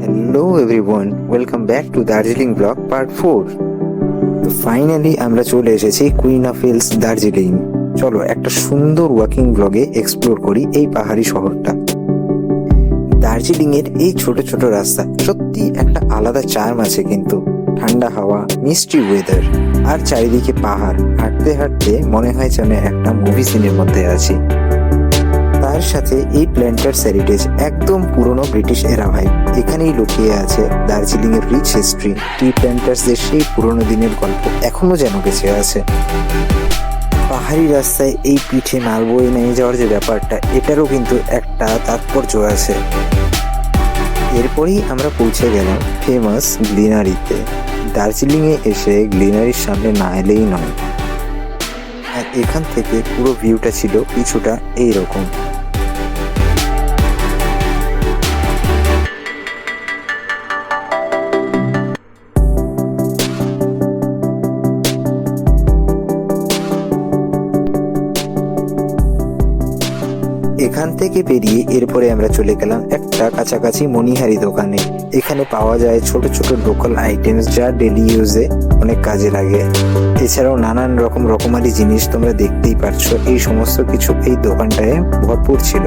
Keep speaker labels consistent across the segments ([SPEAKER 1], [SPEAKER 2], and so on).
[SPEAKER 1] Hello everyone, welcome back to Darjeeling blog part 4। তো finally আমরা চলে এসেছি কুইন অফ হিলস দার্জিলিং। চলো একটা সুন্দর ওয়াকিং ব্লগে এক্সপ্লোর করি এই পাহাড়ি শহরটা। দার্জিলিং এর এই ছোট ছোট রাস্তা সত্যি একটা আলাদা চার্ম আছে, কিন্তু ঠান্ডা হাওয়া, মিষ্টি ওয়েদার আর চারিদিকে পাহাড়, হাঁটতে হাঁটতে মনে হয় যেন একটা মুভি সিনের মধ্যে আছি। তার সাথে এই প্ল্যান্টার্স হেরিটেজ একদম পুরনো ব্রিটিশ এরা ভাই। এখানেই লুকিয়ে আছে দার্জিলিং এর রিচ হিস্ট্রি। টি প্ল্যান্টার্সদের সেই পুরনো দিনের গল্প এখনো যেন বেঁচে আছে। পাহাড়ি রাস্তায় এই পিঠে মাল বয়ে নিয়ে যাওয়ার যে ব্যাপারটা, এটারও কিন্তু একটা তাৎপর্য আছে। এরপরেই আমরা পৌঁছে গেলাম ফেমাস গ্লিনারিতে। দার্জিলিংয়ে এসে গ্লিনারির সামনে না এলেই নয়। আর এখান থেকে পুরো ভিউটা ছিল কিছুটা এইরকম। এখান থেকে বেরিয়ে এরপরে আমরা চলে গেলাম একটা কাছাকাছি মণিহারি দোকানে। এখানে পাওয়া যায় ছোট ছোট লোকাল আইটেমস, যা ডেলি ইউজে অনেক কাজে লাগে। এছাড়াও নানান রকমারি জিনিস তোমরা দেখতেই পারছো। এই সমস্ত কিছু এই দোকানটায় ভরপুর ছিল।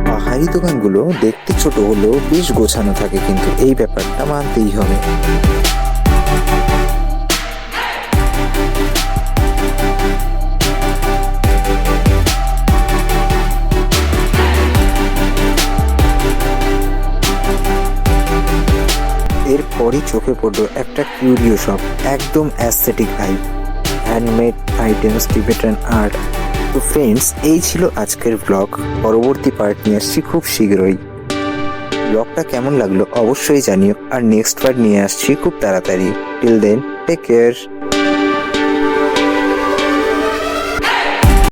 [SPEAKER 1] পাহাড়ি দোকানগুলো দেখতে ছোট হলেও বেশ গোছানো থাকে, কিন্তু এই ব্যাপারটা মানতেই হবে। এরপরই চোখে পড়লো একটা কিউরিও শপ, একদম aesthetic vibe, handmade items, Tibetan art. তো ফ্রেন্ডস, এই ছিল আজকের ব্লগ। পরবর্তী পার্ট নিয়ে আসছি খুব শীঘ্রই। ব্লগটা কেমন লাগলো অবশ্যই জানিও, আর নেক্সট পার্ট নিয়ে আসছি খুব তাড়াতাড়ি। Till then, take care.